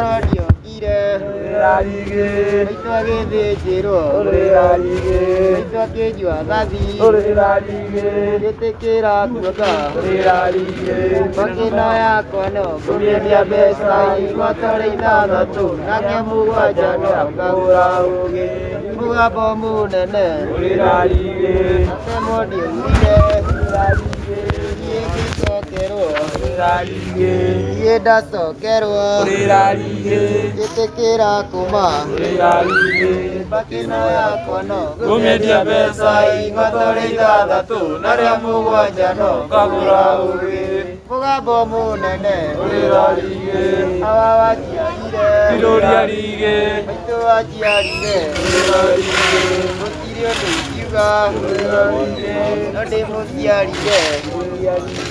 radio kire Rarige, Itoage de jero Rarige, Itoage jua gabi Rarige, Yetekera kuga Rarige, Bakina kono Kumedia besa Iwatore inada tu Nake muwa jano Kagura uge Muga bomu nene Rarige, Atemo diungire Rarige, Yekiko kero Rarige, Yedaso kero Rarige, Yetekera kuma Rarige, Bakina kono Kumedia besa Iwatore inada tu Nake muwa jano Kagura uge, Muga bomu nene Rarige, Awawa jiarire Rarige, Maito ajiarire Rarige, Motirio de Yuga Node motiarire Rarige,